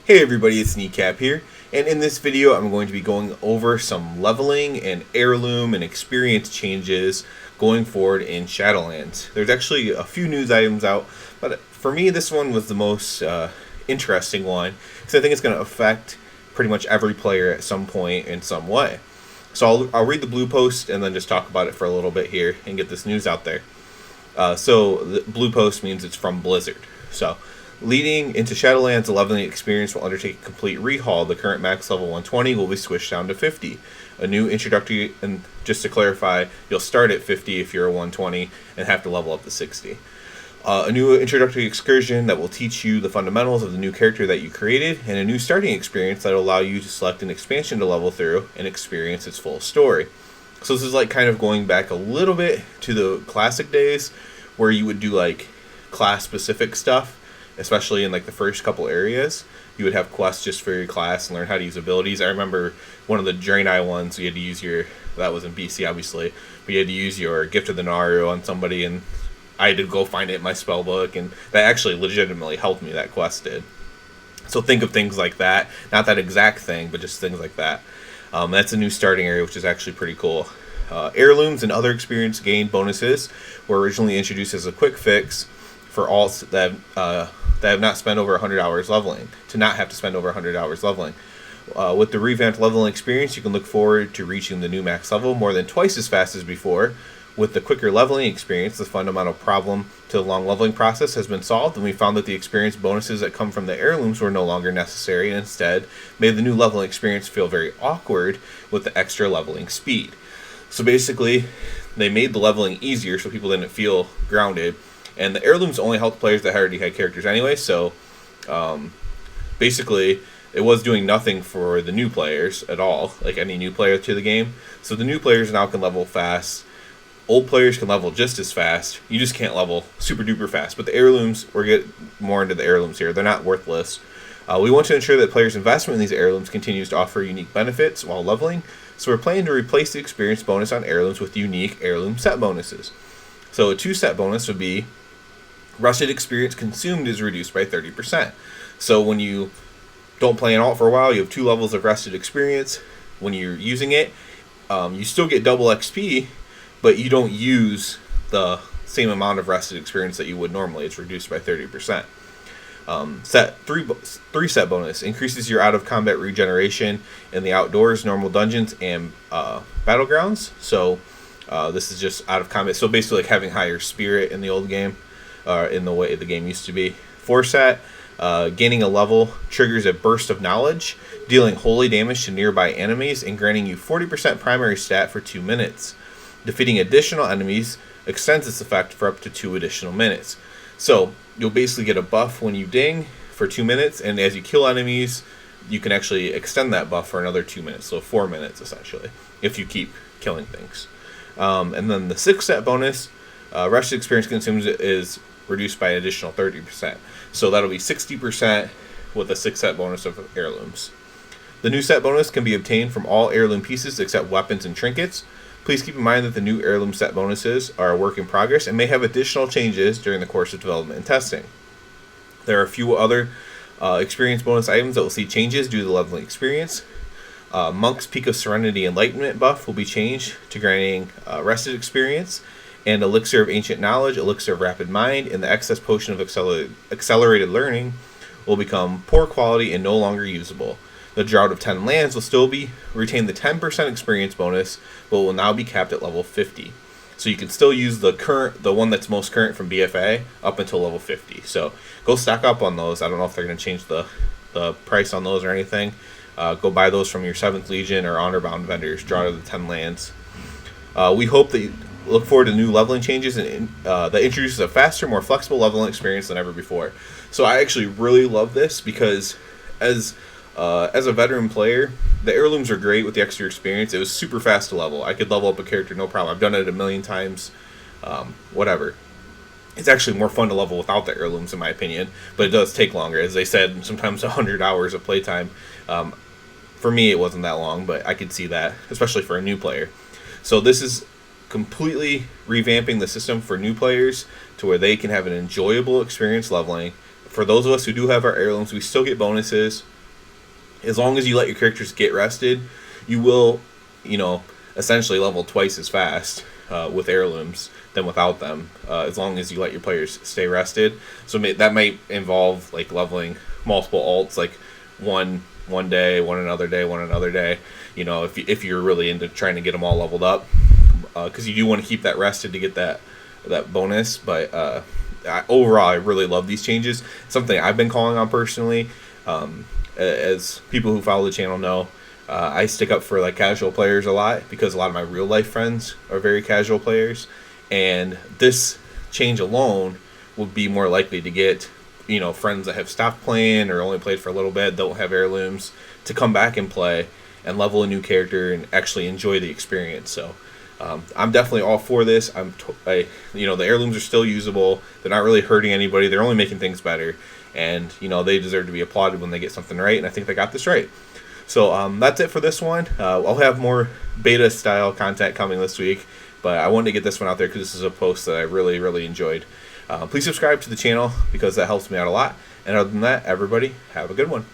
Hey everybody, it's Kneecap here, and in this video I'm going to be going over some leveling and heirloom and experience changes going forward in Shadowlands. There's actually a few news items out, but for me this one was the most interesting one, because I think it's going to affect pretty much every player at some point in some way. So I'll read the blue post and then just talk about it for a little bit here and get this news out there. So the blue post means it's from Blizzard. So leading into Shadowlands, the leveling experience will undertake a complete rehaul. The current max level 120 will be switched down to 50. A new introductory, and just to clarify, you'll start at 50 if you're a 120 and have to level up to 60. A new introductory excursion that will teach you the fundamentals of the new character that you created, and a new starting experience that will allow you to select an expansion to level through and experience its full story. So this is like kind of going back a little bit to the classic days where you would do like class specific stuff, especially in like the first couple areas. You would have quests just for your class and learn how to use abilities. I remember one of the Draenei ones, you had to use that was in BC obviously, but you had to use your Gift of the Naru on somebody, and I had to go find it in my spell book, and that actually legitimately helped me, that quest did. So think of things like that, not that exact thing, but just things like that. That's a new starting area, which is actually pretty cool. Heirlooms and other experience gain bonuses were originally introduced as a quick fix for all that have not spent over 100 hours leveling, to not have to spend over 100 hours leveling. With the revamped leveling experience, you can look forward to reaching the new max level more than twice as fast as before. With the quicker leveling experience, the fundamental problem to the long leveling process has been solved, and we found that the experience bonuses that come from the heirlooms were no longer necessary, and instead made the new leveling experience feel very awkward with the extra leveling speed. So basically, they made the leveling easier so people didn't feel grounded. And the heirlooms only helped players that already had characters anyway, so basically it was doing nothing for the new players at all, like any new player to the game. So the new players now can level fast. Old players can level just as fast. You just can't level super duper fast. But the heirlooms, we'll get more into the heirlooms here. They're not worthless. We want to ensure that players' investment in these heirlooms continues to offer unique benefits while leveling. So we're planning to replace the experience bonus on heirlooms with unique heirloom set bonuses. So a 2 set bonus would be rested experience consumed is reduced by 30%. So when you don't play an alt for a while, you have 2 levels of rested experience. When you're using it, you still get double XP, but you don't use the same amount of rested experience that you would normally. It's reduced by 30%. Set 3 set bonus increases your out of combat regeneration in the outdoors, normal dungeons, and battlegrounds. So this is just out of combat. So basically like having higher spirit in the old game, in the way the game used to be. 4 set, gaining a level triggers a burst of knowledge, dealing holy damage to nearby enemies and granting you 40% primary stat for 2 minutes. Defeating additional enemies extends this effect for up to 2 additional minutes. So you'll basically get a buff when you ding for 2 minutes, and as you kill enemies, you can actually extend that buff for another 2 minutes, so 4 minutes essentially, if you keep killing things. And then the 6 set bonus, rested experience consumed is reduced by an additional 30%. So that'll be 60% with a 6 set bonus of heirlooms. The new set bonus can be obtained from all heirloom pieces except weapons and trinkets. Please keep in mind that the new heirloom set bonuses are a work in progress and may have additional changes during the course of development and testing. There are a few other experience bonus items that will see changes due to the leveling experience. Monk's Peak of Serenity Enlightenment buff will be changed to granting rested experience, and Elixir of Ancient Knowledge, Elixir of Rapid Mind, and the Excess Potion of Accelerated Learning will become poor quality and no longer usable. The Drought of 10 Lands will still retain the 10% experience bonus, but will now be capped at level 50. So you can still use the one that's most current from BFA up until level 50. So go stock up on those. I don't know if they're going to change the price on those or anything. Go buy those from your 7th Legion or Honor-bound vendors, Drought of the 10 Lands. We hope that you look forward to new leveling changes and that introduces a faster, more flexible leveling experience than ever before. So I actually really love this because as a veteran player, the heirlooms are great with the extra experience. It was super fast to level. I could level up a character no problem. I've done it a million times. Whatever. It's actually more fun to level without the heirlooms, in my opinion, but it does take longer. As they said, sometimes 100 hours of playtime. For me, it wasn't that long, but I could see that, especially for a new player. So this is completely revamping the system for new players to where they can have an enjoyable experience leveling. For those of us who do have our heirlooms, we still get bonuses. as long as you let your characters get rested, you will, you know, essentially level twice as fast with heirlooms than without them, as long as you let your players stay rested. So that might involve like leveling multiple alts, like one day, one another day, one another day. You know, if you're really into trying to get them all leveled up, because you do want to keep that rested to get that bonus. But overall, I really love these changes. Something I've been calling on personally. As people who follow the channel know, I stick up for like casual players a lot because a lot of my real life friends are very casual players, and this change alone would be more likely to get, you know, friends that have stopped playing or only played for a little bit, don't have heirlooms, to come back and play and level a new character and actually enjoy the experience. So I'm definitely all for this. You know, the heirlooms are still usable. They're not really hurting anybody. They're only making things better. And, you know, they deserve to be applauded when they get something right, and I think they got this right. So that's it for this one. I'll have more beta-style content coming this week, but I wanted to get this one out there because this is a post that I really, really enjoyed. Please subscribe to the channel because that helps me out a lot. And other than that, everybody, have a good one.